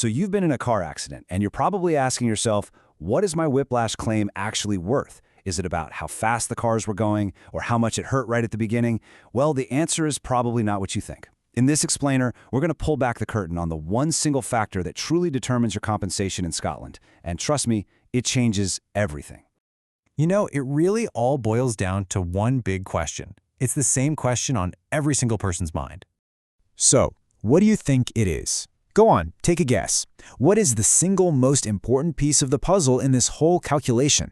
So you've been in a car accident, and you're probably asking yourself, what is my whiplash claim actually worth? Is it about how fast the cars were going, or how much it hurt right at the beginning? Well, the answer is probably not what you think. In this explainer, we're going to pull back the curtain on the one single factor that truly determines your compensation in Scotland. And trust me, it changes everything. You know, it really all boils down to one big question. It's the same question on every single person's mind. So, what do you think it is? Go on, take a guess. What is the single most important piece of the puzzle in this whole calculation?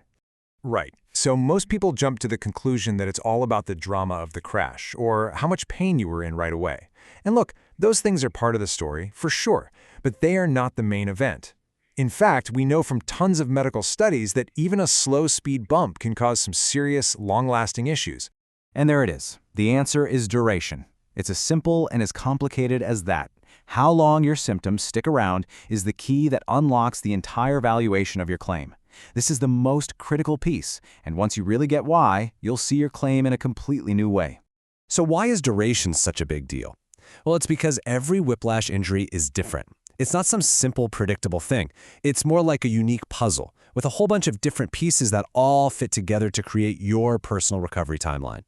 Right. So most people jump to the conclusion that it's all about the drama of the crash, or how much pain you were in right away. And look, those things are part of the story, for sure, but they are not the main event. In fact, we know from tons of medical studies that even a slow speed bump can cause some serious, long-lasting issues. And there it is. The answer is duration. It's as simple and as complicated as that. How long your symptoms stick around is the key that unlocks the entire valuation of your claim. This is the most critical piece, and once you really get why, you'll see your claim in a completely new way. So why is duration such a big deal? Well, it's because every whiplash injury is different. It's not some simple, predictable thing. It's more like a unique puzzle, with a whole bunch of different pieces that all fit together to create your personal recovery timeline.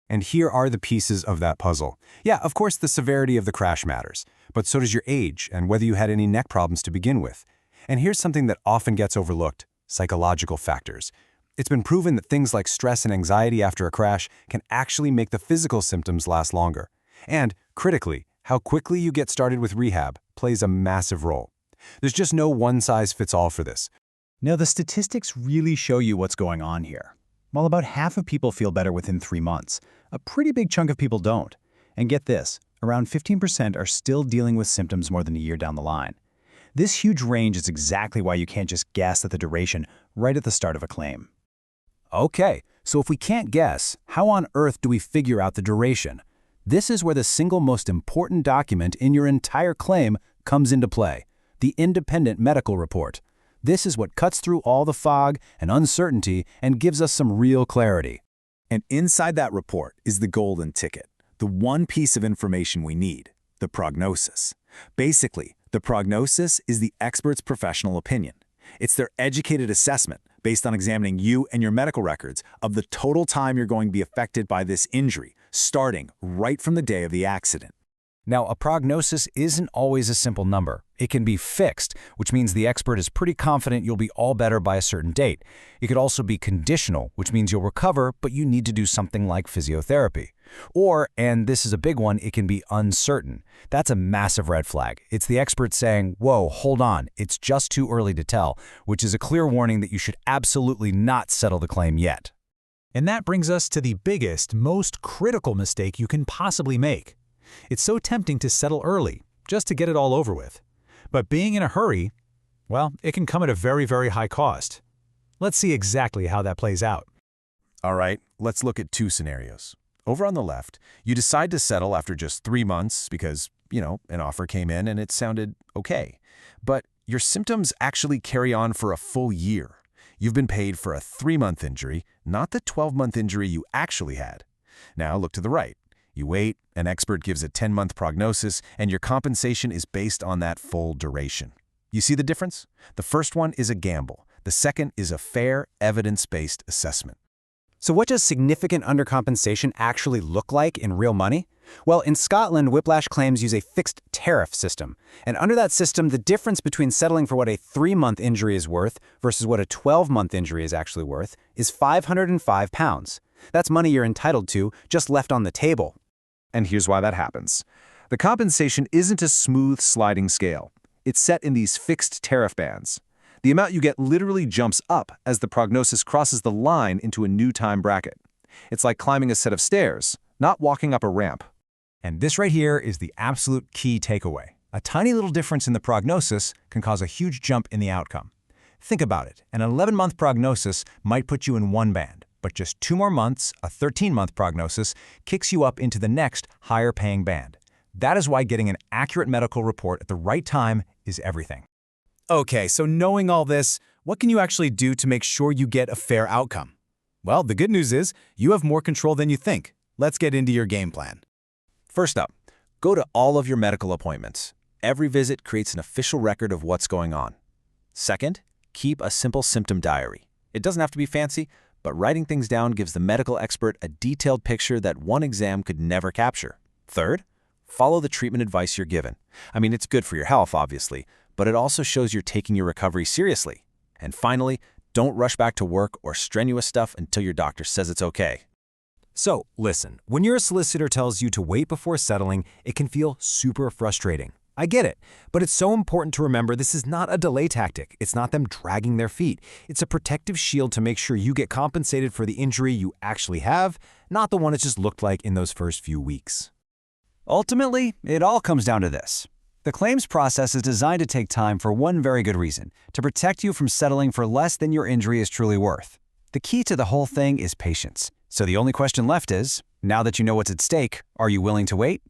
And here are the pieces of that puzzle. Yeah, of course, the severity of the crash matters, but so does your age and whether you had any neck problems to begin with. And here's something that often gets overlooked: psychological factors. It's been proven that things like stress and anxiety after a crash can actually make the physical symptoms last longer. And, critically, how quickly you get started with rehab plays a massive role. There's just no one-size-fits-all for this. Now, the statistics really show you what's going on here. While about half of people feel better within 3 months, a pretty big chunk of people don't. And get this, around 15% are still dealing with symptoms more than a year down the line. This huge range is exactly why you can't just guess at the duration right at the start of a claim. Okay, so if we can't guess, how on earth do we figure out the duration? This is where the single most important document in your entire claim comes into play: the independent medical report. This is what cuts through all the fog and uncertainty and gives us some real clarity. And inside that report is the golden ticket, the one piece of information we need: the prognosis. Basically, the prognosis is the expert's professional opinion. It's their educated assessment, based on examining you and your medical records, of the total time you're going to be affected by this injury, starting right from the day of the accident. Now, a prognosis isn't always a simple number. It can be fixed, which means the expert is pretty confident you'll be all better by a certain date. It could also be conditional, which means you'll recover, but you need to do something like physiotherapy. Or, and this is a big one, it can be uncertain. That's a massive red flag. It's the expert saying, whoa, hold on, it's just too early to tell, which is a clear warning that you should absolutely not settle the claim yet. And that brings us to the biggest, most critical mistake you can possibly make. It's so tempting to settle early, just to get it all over with. But being in a hurry, well, it can come at a very, very high cost. Let's see exactly how that plays out. All right, let's look at two scenarios. Over on the left, you decide to settle after just 3 months because, an offer came in and it sounded okay. But your symptoms actually carry on for a full year. You've been paid for a 3-month injury, not the 12-month injury you actually had. Now look to the right. You wait, an expert gives a 10-month prognosis, and your compensation is based on that full duration. You see the difference? The first one is a gamble. The second is a fair, evidence-based assessment. So what does significant undercompensation actually look like in real money? Well, in Scotland, whiplash claims use a fixed tariff system. And under that system, the difference between settling for what a 3-month injury is worth versus what a 12-month injury is actually worth is £505. That's money you're entitled to, just left on the table. And here's why that happens. The compensation isn't a smooth sliding scale. It's set in these fixed tariff bands. The amount you get literally jumps up as the prognosis crosses the line into a new time bracket. It's like climbing a set of stairs, not walking up a ramp. And this right here is the absolute key takeaway. A tiny little difference in the prognosis can cause a huge jump in the outcome. Think about it. An 11-month prognosis might put you in one band, but just 2 more months, a 13-month prognosis, kicks you up into the next higher-paying band. That is why getting an accurate medical report at the right time is everything. Okay, so knowing all this, what can you actually do to make sure you get a fair outcome? Well, the good news is you have more control than you think. Let's get into your game plan. First up, go to all of your medical appointments. Every visit creates an official record of what's going on. Second, keep a simple symptom diary. It doesn't have to be fancy, but writing things down gives the medical expert a detailed picture that one exam could never capture. Third, follow the treatment advice you're given. I mean, it's good for your health, obviously, but it also shows you're taking your recovery seriously. And finally, don't rush back to work or strenuous stuff until your doctor says it's okay. So, listen, when your solicitor tells you to wait before settling, it can feel super frustrating. I get it, but it's so important to remember this is not a delay tactic. It's not them dragging their feet. It's a protective shield to make sure you get compensated for the injury you actually have, not the one it just looked like in those first few weeks. Ultimately, it all comes down to this. The claims process is designed to take time for one very good reason, to protect you from settling for less than your injury is truly worth. The key to the whole thing is patience. So the only question left is, now that you know what's at stake, are you willing to wait?